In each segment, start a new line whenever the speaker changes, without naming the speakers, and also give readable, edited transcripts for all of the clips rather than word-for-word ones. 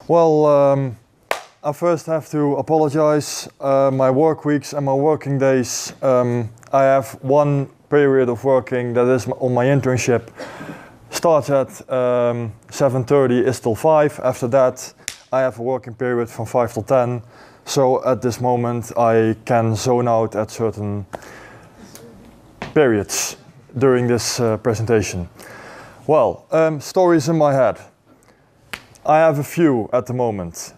Well, I first have to apologize. My work weeks and my working days, I have one period of working that is on my internship. Starts at 7:30, is till 5. After that, I have a working period from 5 till 10. So at this moment, I can zone out at certain periods during this presentation. Well, stories in my head. I have a few at the moment.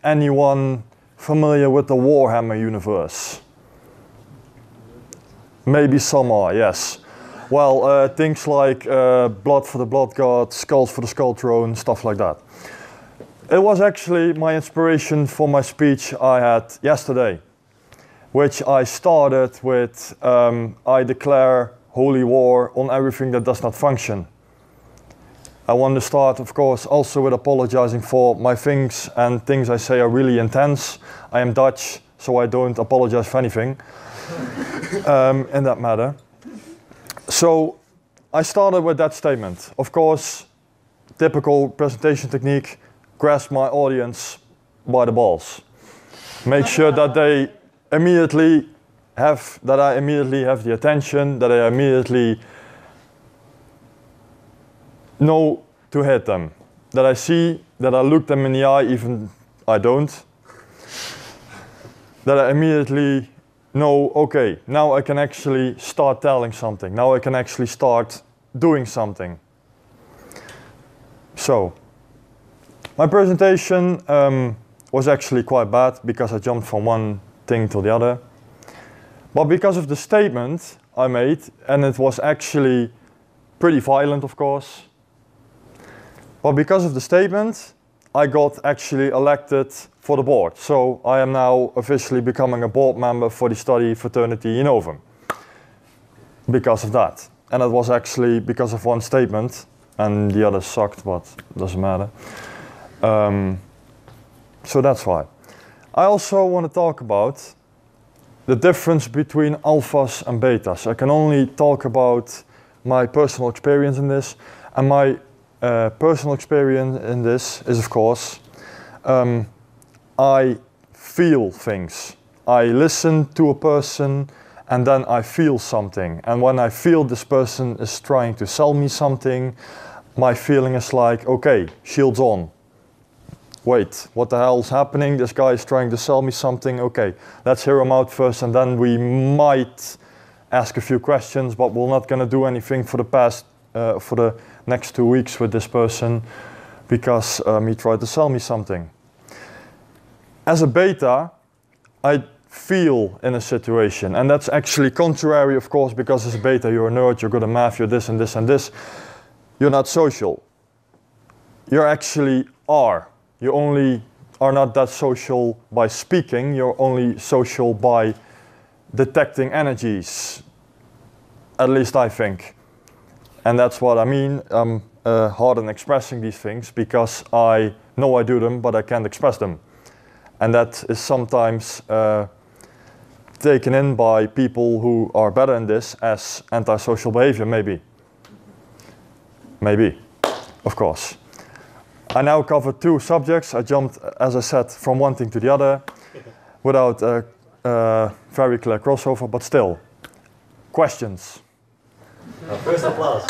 Anyone familiar with the Warhammer universe? Maybe some are, yes. Well, things like blood for the blood god, skulls for the skull throne, stuff like that. It was actually my inspiration for my speech I had yesterday, which I started with, I declare holy war on everything that does not function. I want to start, of course, also with apologizing for my things and things I say are really intense. I am Dutch, so I don't apologize for anything in that matter. So I started with that statement. Of course, typical presentation technique, grasp my audience by the balls. Make sure that I immediately have the attention, that I immediately know to hit them. That I see, that I look them in the eye, even I don't. That I immediately know, okay, now I can actually start telling something. Now I can actually start doing something. So, my presentation was actually quite bad because I jumped from one thing to the other. But because of the statement I made, and it was actually pretty violent, of course. But because of the statement, I got actually elected for the board. So I am now officially becoming a board member for the study fraternity in Novum. Because of that. And it was actually because of one statement, and the others sucked, but it doesn't matter. So that's why. I also want to talk about the difference between alphas and betas. I can only talk about my personal experience in this, and my personal experience in this is, of course, I feel things. I listen to a person and then I feel something. And when I feel this person is trying to sell me something, my feeling is like, okay, shields on. Wait, what the hell is happening? This guy is trying to sell me something. Okay, let's hear him out first, and then we might ask a few questions, but we're not going to do anything for the next 2 weeks with this person because he tried to sell me something. As a beta, I feel in a situation, and that's actually contrary, of course, because as a beta you're a nerd, you're good at math, you're this and this and this. You're not social. You actually are. You only are not that social by speaking, you're only social by detecting energies. At least I think. And that's what I mean. I'm hard in expressing these things because I know I do them, but I can't express them. And that is sometimes taken in by people who are better in this as antisocial behavior, maybe. Maybe, of course. I now covered 2 subjects. I jumped, as I said, from one thing to the other without a very clear crossover, but still. Questions?
First applause.